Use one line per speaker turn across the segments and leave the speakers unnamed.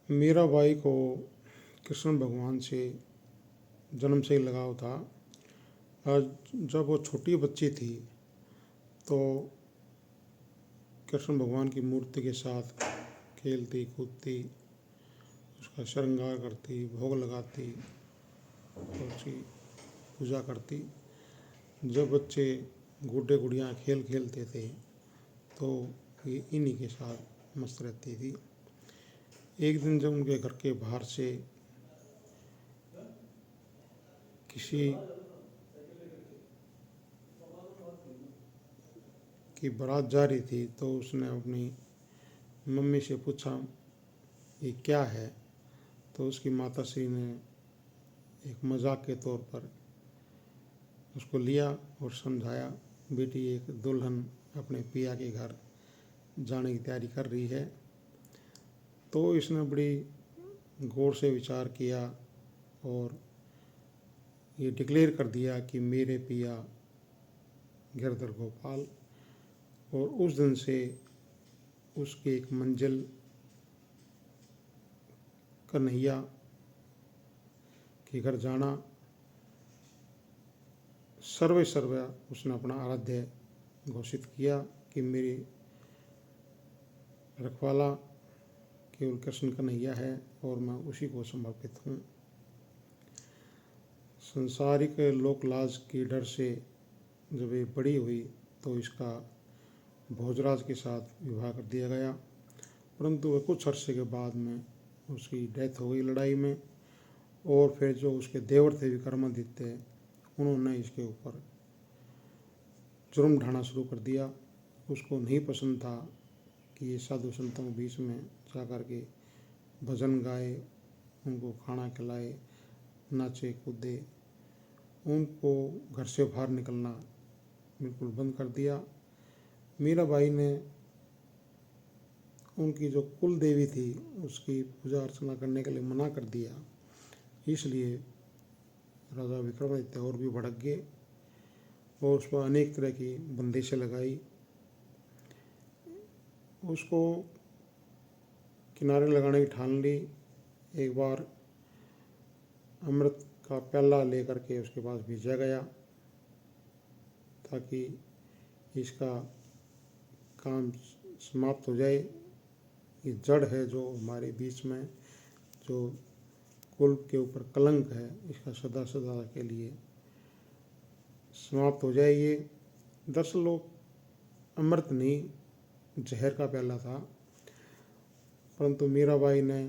मीराबाई को कृष्ण भगवान से जन्म से ही लगाव था। आज जब वो छोटी बच्ची थी तो कृष्ण भगवान की मूर्ति के साथ खेलती कूदती, उसका श्रृंगार करती, भोग लगाती और उसकी पूजा करती। जब बच्चे गुड्डे गुड़ियाँ खेल खेलते थे तो ये इन्हीं के साथ मस्त रहती थी। एक दिन जब उनके घर के बाहर से किसी की बारात जा रही थी तो उसने अपनी मम्मी से पूछा ये क्या है। तो उसकी माता श्री ने एक मजाक के तौर पर उसको लिया और समझाया, बेटी एक दुल्हन अपने पिया के घर जाने की तैयारी कर रही है। तो इसने बड़ी गौर से विचार किया और ये डिक्लेयर कर दिया कि मेरे पिया गिरधर गोपाल। और उस दिन से उसकी एक मंजिल कन्हैया के घर जाना सर्वे सर्वया उसने अपना आराध्य घोषित किया कि मेरी रखवाला केवल कृष्ण कन्हैया है और मैं उसी को समर्पित हूँ। संसारिक लोक लाज की डर से जब ये बड़ी हुई तो इसका भोजराज के साथ विवाह कर दिया गया, परंतु वह कुछ अरसे के बाद में उसकी डेथ हो गई लड़ाई में। और फिर जो उसके देवर थे विक्रमादित्य, उन्होंने इसके ऊपर जुर्म ढाना शुरू कर दिया। उसको नहीं पसंद था कि ये साधु संतों के बीच में जा कर के भजन गाए, उनको खाना खिलाए, नाचे कूदे। उनको घर से बाहर निकलना बिल्कुल बंद कर दिया। मीराबाई ने उनकी जो कुल देवी थी उसकी पूजा अर्चना करने के लिए मना कर दिया। इसलिए राजा विक्रमादित्य और भी भड़क गए और उस पर अनेक तरह की बंदिशें लगाई। उसको किनारे लगाने की ठान ली। एक बार अमृत का प्याला लेकर के उसके पास भेजा गया ताकि इसका काम समाप्त हो जाए। ये जड़ है जो हमारे बीच में, जो कुल के ऊपर कलंक है, इसका सदा सदा के लिए समाप्त हो जाए। ये दरअसल लोग अमृत नहीं, जहर का प्याला था, परंतु मीराबाई ने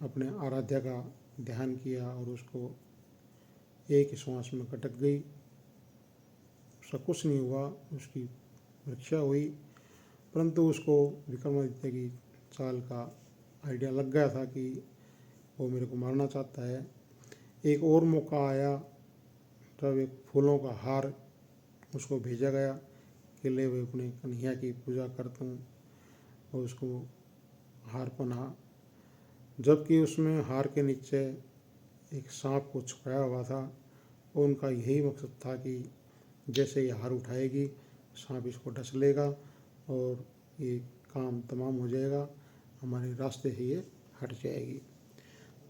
अपने आराध्या का ध्यान किया और उसको एक श्वास में कटक गई। उसका कुछ नहीं हुआ, उसकी रक्षा हुई, परंतु उसको विक्रमादित्य की चाल का आइडिया लग गया था कि वो मेरे को मारना चाहता है। एक और मौका आया तब एक फूलों का हार उसको भेजा गया कि ले वे अपने कन्हैया की पूजा करता हूँ, और उसको हार पहना, जबकि उसमें हार के नीचे एक सांप को छुपाया हुआ था। और उनका यही मकसद था कि जैसे ये हार उठाएगी सांप इसको डस लेगा और ये काम तमाम हो जाएगा, हमारे रास्ते से ये हट जाएगी।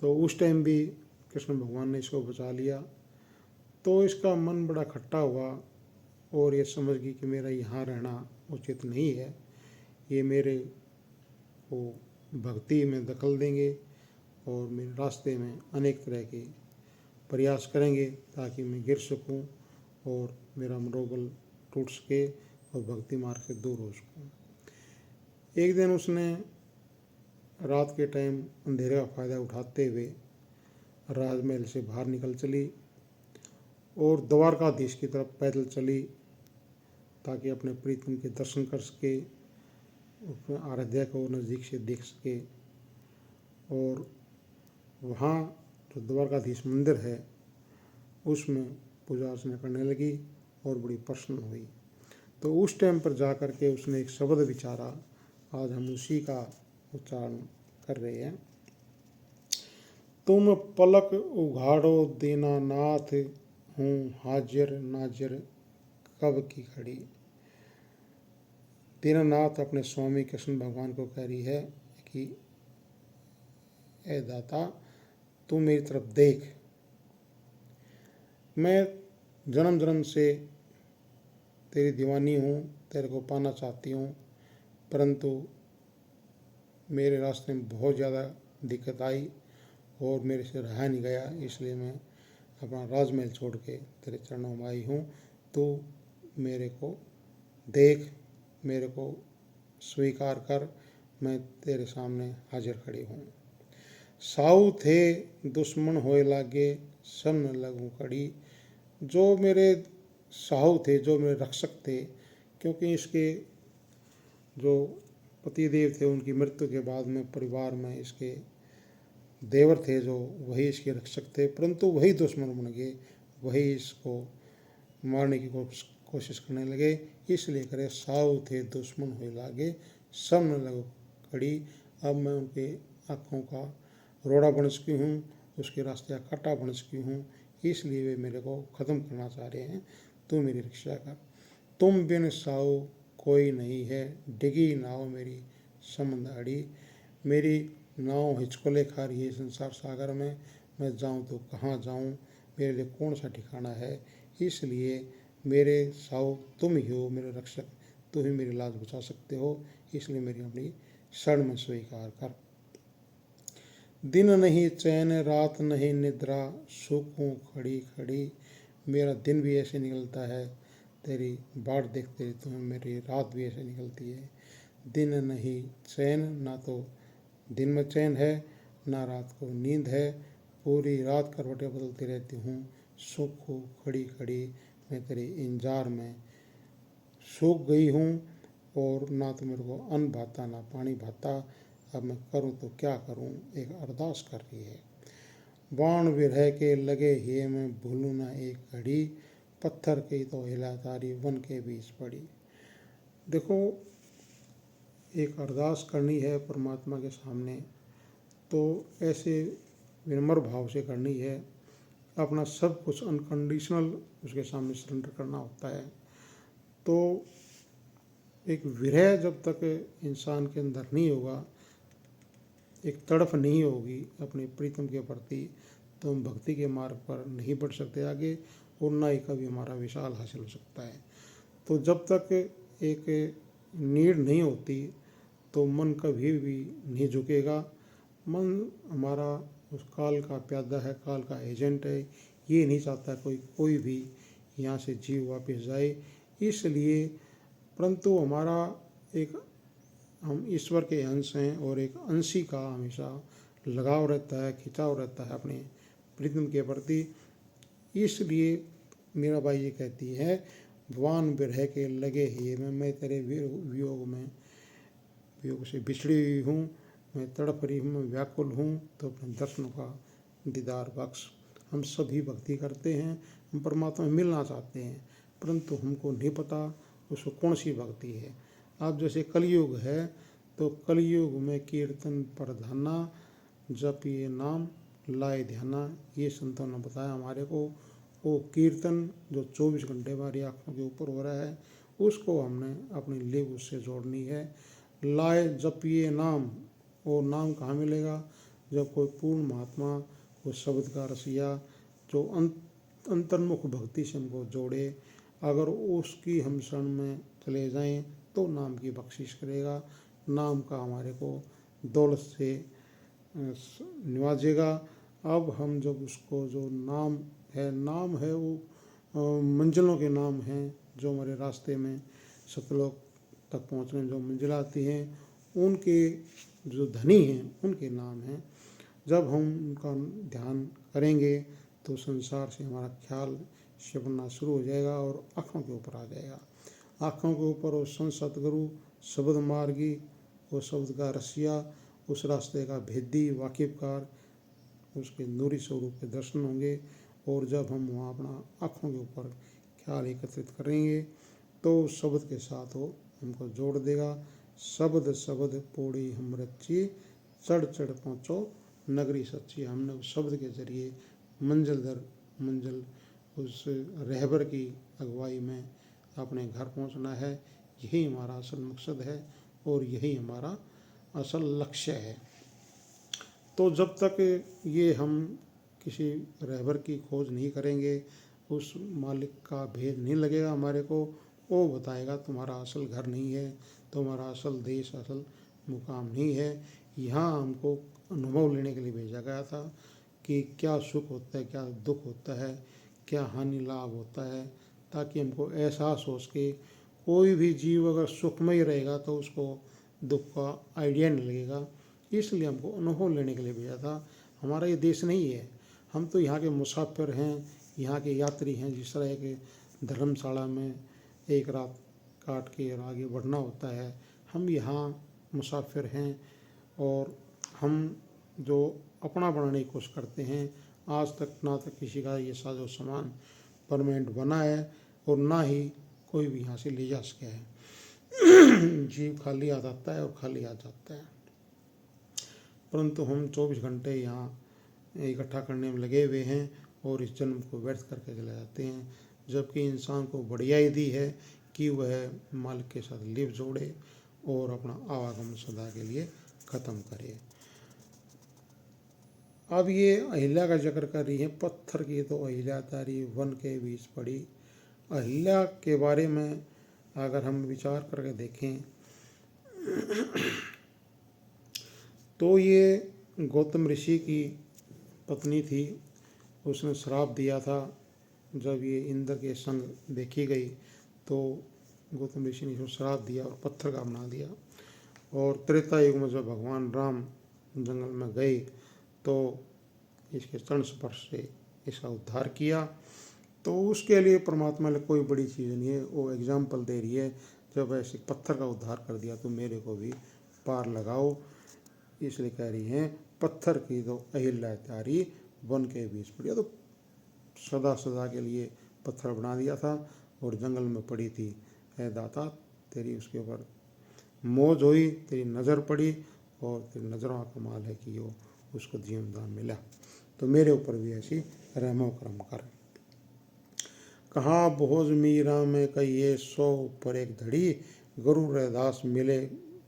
तो उस टाइम भी कृष्ण भगवान ने इसको बचा लिया। तो इसका मन बड़ा खट्टा हुआ और ये समझ गई कि मेरा यहाँ रहना उचित नहीं है, ये मेरे को भक्ति में दखल देंगे और मेरे रास्ते में अनेक तरह के प्रयास करेंगे ताकि मैं गिर सकूं और मेरा मनोबल टूट सके और भक्ति मार्ग से दूर हो सकूं। एक दिन उसने रात के टाइम अंधेरे का फ़ायदा उठाते हुए राजमहल से बाहर निकल चली और द्वारकाधीश की तरफ पैदल चली ताकि अपने प्रीतम के दर्शन कर सके, अपने आराध्या को नज़दीक से देख सके। और वहाँ जो द्वारकाधीश मंदिर है उसमें पूजा अर्चना करने लगी और बड़ी प्रसन्न हुई। तो उस टाइम पर जा कर के उसने एक शब्द विचारा, आज हम उसी का उच्चारण कर रहे हैं। तुम पलक उघाड़ो दीनानाथ, हूँ हाजिर नाजिर कब की खड़ी। दीनानाथ अपने स्वामी कृष्ण भगवान को कह रही है कि ए दाता तू मेरी तरफ देख। मैं जन्म जन्म से तेरी दीवानी हूँ, तेरे को पाना चाहती हूँ, परंतु मेरे रास्ते में बहुत ज़्यादा दिक्कत आई और मेरे से रहा नहीं गया, इसलिए मैं अपना राजमहल छोड़ के तेरे चरणों में आई हूँ। तो मेरे को देख, मेरे को स्वीकार कर, मैं तेरे सामने हाजिर खड़ी हूँ। साऊ थे दुश्मन होए लागे, सब न लगूं खड़ी। जो मेरे साहू थे, जो मेरे रक्षक थे, क्योंकि इसके जो पतिदेव थे उनकी मृत्यु के बाद में परिवार में इसके देवर थे जो वही इसके रक्षक थे, परंतु वही दुश्मन बन गए, वही इसको मारने की कोशिश करने लगे। इसलिए करे साऊ थे दुश्मन हुए लागे, सब न लगो खड़ी। अब मैं उनके आँखों का रोड़ा बन चुकी हूँ, उसके रास्ते का कांटा बन चुकी हूँ, इसलिए वे मेरे को ख़त्म करना चाह रहे हैं। तू मेरी रक्षा कर। तुम बिन साऊ कोई नहीं है, डिगी नाव मेरी समंद अड़ी। मेरी नाव हिचकोले खा रही है संसार सागर में, मैं जाऊं तो कहाँ जाऊं, मेरे लिए कौन सा ठिकाना है। इसलिए मेरे साऊ तुम ही हो, मेरे रक्षक, तुम ही मेरी लाज बचा सकते हो, इसलिए मेरी अपनी शरण में स्वीकार कर। दिन नहीं चैन, रात नहीं निद्रा, सूखूं खड़ी खड़ी। मेरा दिन भी ऐसे निकलता है, तेरी बाट देखते रहती हूँ, मेरी रात भी ऐसे निकलती है। दिन नहीं चैन, ना तो दिन में चैन है, ना रात को नींद है, पूरी रात करवटें बदलती रहती हूँ। सूखूं खड़ी खड़ी, मैं तेरे इंतजार में सूख गई हूँ, और ना तो मेरे को अन्न भाता ना पानी भाता। अब मैं करूँ तो क्या करूँ, एक अरदास कर रही है। बाण विरह के लगे हिये मैं भूलूँ ना एक घड़ी, पत्थर की तो हिला तारी वन के बीच पड़ी। देखो, एक अरदास करनी है परमात्मा के सामने, तो ऐसे विनम्र भाव से करनी है, अपना सब कुछ अनकंडीशनल उसके सामने सरेंडर करना होता है। तो एक विरह जब तक इंसान के अंदर नहीं होगा, एक तड़फ नहीं होगी अपने प्रीतम के प्रति, तो हम भक्ति के मार्ग पर नहीं बढ़ सकते आगे, और ना ही कभी हमारा विशाल हासिल हो सकता है। तो जब तक एक नीड नहीं होती तो मन कभी भी नहीं झुकेगा। मन हमारा उस काल का प्यादा है, काल का एजेंट है, ये नहीं चाहता कोई भी यहाँ से जीव वापस जाए। इसलिए परंतु हमारा एक, हम ईश्वर के अंश हैं, और एक अंशी का हमेशा लगाव रहता है, खिंचाव रहता है अपने प्रीतम के प्रति। इसलिए मीराबाई ये कहती है, भगवान विरह के लगे ही मैं तेरे वियोग से बिछड़ी हुई हूँ, मैं तड़प रही हूँ, मैं व्याकुल हूँ, तो अपने दर्शनों का दीदार बख्श। हम सभी भक्ति करते हैं, हम परमात्मा में मिलना चाहते हैं, परंतु हमको नहीं पता उसको कौन सी भक्ति है। अब जैसे कलयुग है, तो कलयुग में कीर्तन प्रधाना, जप ये नाम लाए ध्याना, ये संतों ने बताया हमारे को। वो कीर्तन जो 24 घंटे हमारी आँखों के ऊपर हो रहा है, उसको हमने अपनी लिव उससे जोड़नी है। लाए जपिए नाम, वो नाम कहाँ मिलेगा, जब कोई पूर्ण महात्मा, कोई शब्द का रसिया जो अंतर्मुख भक्ति से हमको जोड़े, अगर उसकी हम शरण में चले जाएं तो नाम की बख्शिश करेगा, नाम का हमारे को दौलत से निवाजेगा। अब हम जब उसको, जो नाम है वो मंजिलों के नाम हैं, जो हमारे रास्ते में सतलोक तक पहुँचने में जो मंजिल आती हैं, उनके जो धनी हैं उनके नाम हैं। जब हम उनका ध्यान करेंगे तो संसार से हमारा ख्याल छिपना शुरू हो जाएगा और आँखों के ऊपर आ जाएगा। आँखों के ऊपर वो संत सतगुरु शब्द मार्गी, वो शब्द का रसिया, उस रास्ते का भेदी वाकिफकार, उसके नूरी स्वरूप के दर्शन होंगे। और जब हम वहाँ अपना आँखों के ऊपर ख्याल एकत्रित करेंगे तो शब्द के साथ वो हमको जोड़ देगा। शब्द शब्द पोड़ी हम रच्ची, चढ़ चढ़ पहुँचो नगरी सच्ची। हमने उस शब्द के जरिए मंजिल दर मंजिल उस रहबर की अगुवाई में अपने घर पहुंचना है। यही हमारा असल मकसद है और यही हमारा असल लक्ष्य है। तो जब तक ये हम किसी रहबर की खोज नहीं करेंगे, उस मालिक का भेद नहीं लगेगा हमारे को, वो बताएगा तुम्हारा असल घर नहीं है, तुम्हारा असल देश, असल मुकाम नहीं है। यहाँ हमको अनुभव लेने के लिए भेजा गया था कि क्या सुख होता है, क्या दुख होता है, क्या हानि लाभ होता है, ताकि हमको एहसास हो सके। कोई भी जीव अगर सुखमय रहेगा तो उसको दुख का आइडिया नहीं लगेगा। इसलिए हमको अनुभव लेने के लिए भेजा था। हमारा ये देश नहीं है, हम तो यहाँ के मुसाफिर हैं, यहाँ के यात्री हैं। जिस तरह के धर्मशाला में एक रात काट के और आगे बढ़ना होता है, हम यहाँ मुसाफिर हैं और हम जो अपना बनाने की कोशिश करते हैं। आज तक ना तक किसी का ये साजो सामान परमानेंट बना है और ना ही कोई भी यहाँ से ले जा सके है। जीव खाली आ जाता है और खाली आ जाता है, परंतु हम 24 घंटे यहाँ इकट्ठा करने में लगे हुए हैं और इस जन्म को व्यर्थ करके चले जाते हैं। जबकि इंसान को बढ़िया ही दी है कि वह मालिक के साथ लिप जोड़े और अपना आवागमन सदा के लिए ख़त्म करे। अब ये अहिल्या का जिक्र कर रही है। पत्थर की तो अहिल्या तारी वन के बीच पड़ी। अहिल्या के बारे में अगर हम विचार करके देखें तो ये गौतम ऋषि की पत्नी थी। उसने श्राप दिया था। जब ये इंद्र के संग देखी गई तो गौतम ऋषि ने इसको श्राप दिया और पत्थर का बना दिया। और त्रेता युग में जब भगवान राम जंगल में गए तो इसके चरण स्पर्श से इसका उद्धार किया। तो उसके लिए परमात्मा ने कोई बड़ी चीज़ नहीं है, वो एग्जाम्पल दे रही है। जब ऐसे पत्थर का उद्धार कर दिया तो मेरे को भी पार लगाओ। इसलिए कह रही हैं पत्थर की तो अहिल्या तारी वन के बीच पड़ी। तो सदा सदा के लिए पत्थर बना दिया था और जंगल में पड़ी थी। है दाता, तेरी उसके ऊपर मौज हुई, तेरी नज़र पड़ी और तेरी नज़रों का कमाल है कि वो उसको जीवन दान मिला। तो मेरे ऊपर भी ऐसी रहमो करम कर। कहा बोझ मीरा में कहिए 100 ऊपर एक धड़ी, गुरु रैदास मिले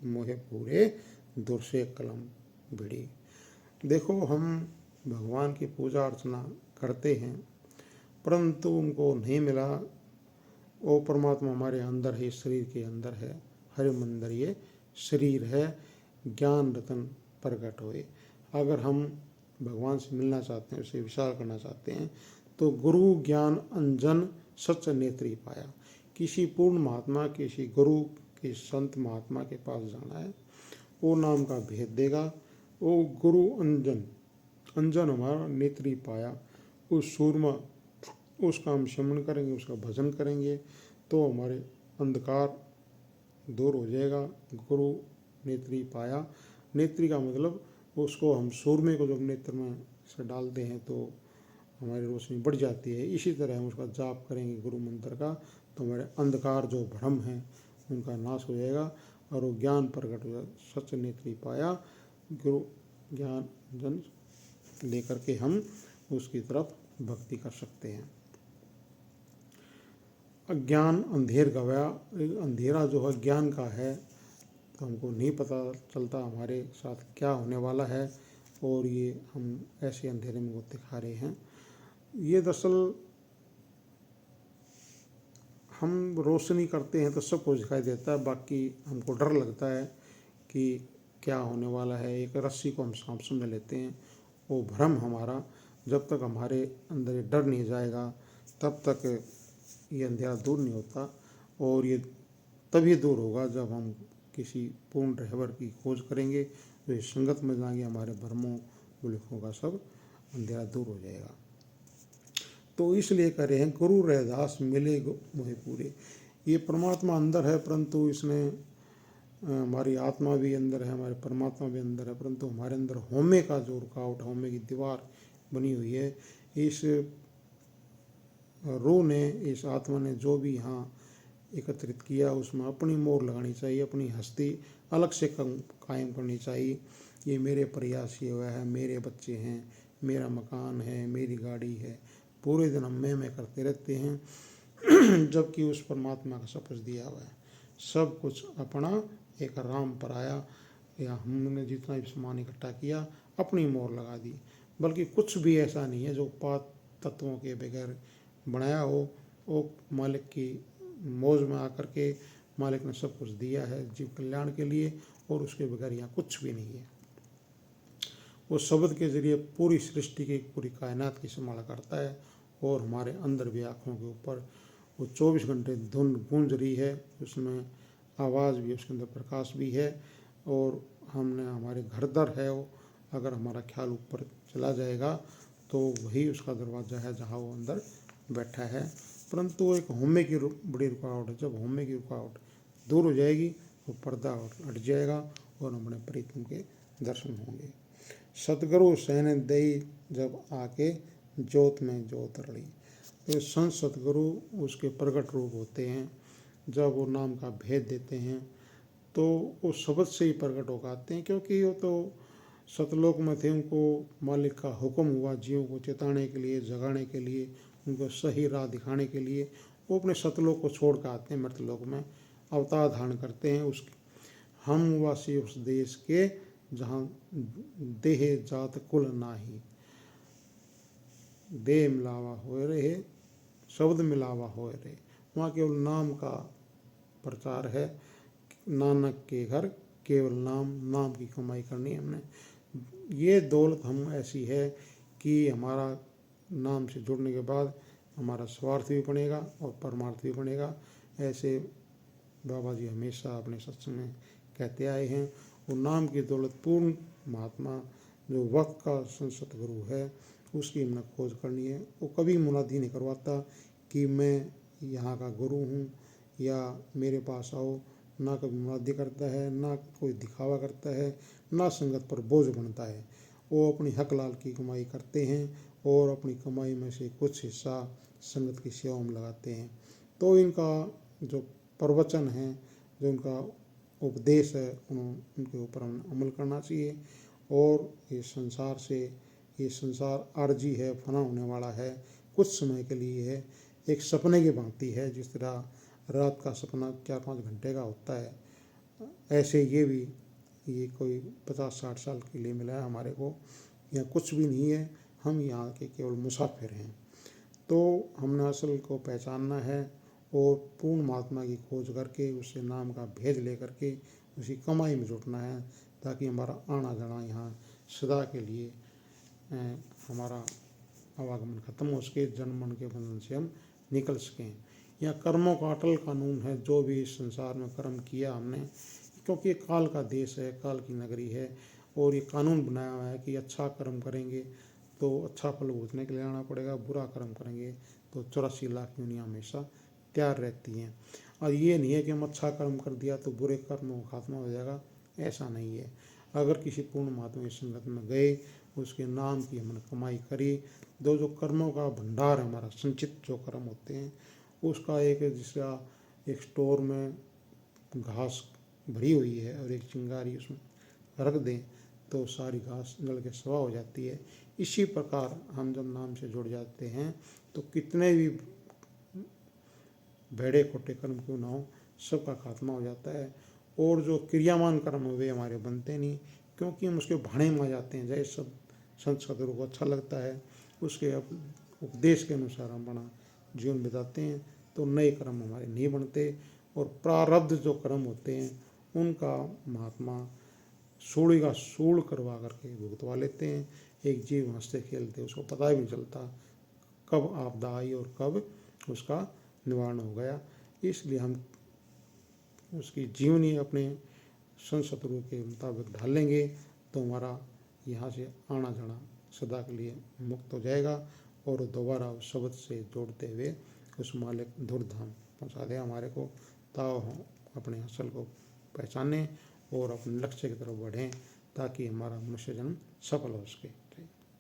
मोहे पूरे दूर से कलम भिड़ी। देखो, हम भगवान की पूजा अर्चना करते हैं परंतु उनको नहीं मिला। वो परमात्मा हमारे अंदर है, शरीर के अंदर है। हरि मंदिर ये शरीर है, ज्ञान रतन प्रकट होए। अगर हम भगवान से मिलना चाहते हैं, उसे विचार करना चाहते हैं तो गुरु ज्ञान अंजन सच नेत्री पाया। किसी पूर्ण महात्मा, किसी गुरु, किसी संत महात्मा के पास जाना है, वो नाम का भेद देगा। वो गुरु अंजन, अंजन हमारा नेत्री पाया। उस सूरमा उसका हम शमन करेंगे, उसका भजन करेंगे तो हमारे अंधकार दूर हो जाएगा। गुरु नेत्री पाया। नेत्री का मतलब उसको हम सूरमे को जब नेत्र में से डालते हैं तो हमारी रोशनी बढ़ जाती है। इसी तरह हम उसका जाप करेंगे गुरु मंत्र का तो हमारे अंधकार जो भ्रम है उनका नाश हो जाएगा और वो ज्ञान प्रकट हो जाएगा। सच नेत्री पाया, गुरु ज्ञान जन लेकर के हम उसकी तरफ भक्ति कर सकते हैं। अज्ञान अंधेर गवाया। अंधेरा जो है ज्ञान का है तो हमको नहीं पता चलता हमारे साथ क्या होने वाला है और ये हम ऐसे अंधेरे में वो दिखा रहे हैं। ये दरअसल हम रोशनी करते हैं तो सब कुछ दिखाई देता है, बाकी हमको डर लगता है कि क्या होने वाला है। एक रस्सी को हम सांप समझ लेते हैं, वो भ्रम हमारा। जब तक हमारे अंदर ये डर नहीं जाएगा तब तक ये अंधेरा दूर नहीं होता। और ये तभी दूर होगा जब हम किसी पूर्ण रहबर की खोज करेंगे, तो इस संगत में जाएंगे, हमारे भ्रमों गुलिखों का सब अंधेरा दूर हो जाएगा। तो इसलिए कह रहे हैं गुरु रैदास मिले मोहे पूरे। ये परमात्मा अंदर है परंतु इसने हमारी आत्मा भी अंदर है, हमारे परमात्मा भी अंदर है, परंतु हमारे अंदर होमे का जो रुकावट, होमे की दीवार बनी हुई है। इस रूह ने, इस आत्मा ने जो भी यहाँ एकत्रित किया उसमें अपनी मोहर लगानी चाहिए, अपनी हस्ती अलग से कायम करनी चाहिए। ये मेरे प्रयास ये हुआ है, मेरे बच्चे हैं, मेरा मकान है, मेरी गाड़ी है, पूरे दिन हम मैं करते रहते हैं जबकि उस परमात्मा का शपथ दिया हुआ है सब कुछ अपना एक राम पर आया। या हमने जितना भी सामान इकट्ठा किया अपनी मोहर लगा दी। बल्कि कुछ भी ऐसा नहीं है जो पांच तत्वों के बगैर बनाया हो। वो मालिक की मौज में आकर के मालिक ने सब कुछ दिया है जीव कल्याण के लिए, और उसके बगैर यहाँ कुछ भी नहीं है। वो शब्द के जरिए पूरी सृष्टि की, पूरी कायनात की संभाल करता है, और हमारे अंदर भी आँखों के ऊपर वो 24 घंटे धुन गूंज रही है, उसमें आवाज़ भी, उसके अंदर प्रकाश भी है। और हमने हमारे घर दर है वो, अगर हमारा ख्याल ऊपर चला जाएगा तो वही उसका दरवाज़ा है जहाँ वो अंदर बैठा है। परंतु एक होमे की बड़ी रुकावट है। जब होमे की रुकावट दूर हो जाएगी वो पर्दा और हट जाएगा और हमारे प्रीतम के दर्शन होंगे। सतगुरु सहन दई जब आके ज्योत में ज्योत रड़ी। तो संत सतगुरु उसके प्रकट रूप होते हैं। जब वो नाम का भेद देते हैं तो वो शब्द से ही प्रकट हो पाते हैं, क्योंकि वो तो सतलोक में थे, उनको मालिक का हुक्म हुआ जीवों को चेताने के लिए, जगाने के लिए, उनको सही राह दिखाने के लिए। वो अपने सतलोक को छोड़ कर आते हैं, मृतलोक में अवतार धारण करते हैं। उस हम वासी उस देश के जहाँ देह जात कुल नाही, देह मिलावा हो रहे, शब्द मिलावा हो रहे। वहाँ केवल नाम का प्रचार है। नानक के घर केवल नाम, नाम की कमाई करनी है हमने। ये दौलत हम ऐसी है कि हमारा नाम से जुड़ने के बाद हमारा स्वार्थ भी बनेगा और परमार्थ भी बनेगा। ऐसे बाबा जी हमेशा अपने सत्संग में कहते आए हैं। वो नाम की दौलत पूर्ण महात्मा जो वक्त का सतगुरु है, उसकी हमने खोज करनी है। वो कभी मुनादी नहीं करवाता कि मैं यहाँ का गुरु हूँ या मेरे पास आओ। ना कभी मुनादी करता है, ना कोई दिखावा करता है, ना संगत पर बोझ बनता है। वो अपनी हक लाल की कमाई करते हैं और अपनी कमाई में से कुछ हिस्सा संगत की सेवा में लगाते हैं। तो इनका जो प्रवचन है, जो उनका उपदेश है, उनके ऊपर हमें अमल करना चाहिए। और ये संसार से, ये संसार आरजी है, फना होने वाला है, कुछ समय के लिए है, एक सपने की भांति है। जिस तरह रात का सपना 4-5 घंटे का होता है, ऐसे ये भी, ये कोई 50-60 साल के लिए मिला है हमारे को। यहाँ कुछ भी नहीं है, हम यहाँ के केवल मुसाफिर हैं। तो हमने असल को पहचानना है और पूर्ण महात्मा की खोज करके उससे नाम का भेद लेकर के उसी कमाई में जुटना है, ताकि हमारा आना जाना यहाँ सदा के लिए हमारा आवागमन खत्म हो सके, जन्म मन के बंधन से हम निकल सकें। यह कर्मों का अटल कानून है। जो भी इस संसार में कर्म किया हमने, क्योंकि ये काल का देश है, काल की नगरी है, और ये कानून बनाया हुआ है कि अच्छा कर्म करेंगे तो अच्छा फल भोगने के लिए आना पड़ेगा, बुरा कर्म करेंगे तो 84 लाख योनियाँ हमेशा तैयार रहती हैं। और ये नहीं है कि हम अच्छा कर्म कर दिया तो बुरे कर्मों का खात्मा हो जाएगा, ऐसा नहीं है। अगर किसी पूर्ण महात्मा की संगत में गए, उसके नाम की हमने कमाई करी, जो कर्मों का भंडार है हमारा, संचित जो कर्म होते हैं, उसका एक, जिसका एक स्टोर में घास भरी हुई है और एक चिंगारी उसमें रख दें तो सारी घास गल के स्वाह हो जाती है। इसी प्रकार हम जब नाम से जुड़ जाते हैं तो कितने भी भेड़े खोटे कर्म क्यों ना हो, सबका खात्मा हो जाता है। और जो क्रियामान कर्म वे हमारे बनते नहीं, क्योंकि हम उसके भाड़े में आ जाते हैं। जैसे सब संत सदगुरु को अच्छा लगता है, उसके उपदेश के अनुसार हम अपना जीवन बिताते हैं, तो नए कर्म हमारे नहीं बनते। और प्रारब्ध जो कर्म होते हैं उनका महात्मा सूढ़ी का सूढ़ करवा करके भुगतवा लेते हैं। एक जीव हंसते खेलते उसको पता ही नहीं चलता कब आपदा आई और कब उसका निवारण हो गया। इसलिए हम उसकी जीवनी अपने संत सतगुरु के मुताबिक ढालेंगे तो हमारा यहाँ से आना जाना सदा के लिए मुक्त हो जाएगा, और दोबारा उस शब्द से जोड़ते हुए उस मालिक धूर्धाम पहुँचा दे हमारे को। ताओ हम अपने असल को पहचानें और अपने लक्ष्य की तरफ बढ़ें, ताकि हमारा मनुष्य जन्म सफल हो सके।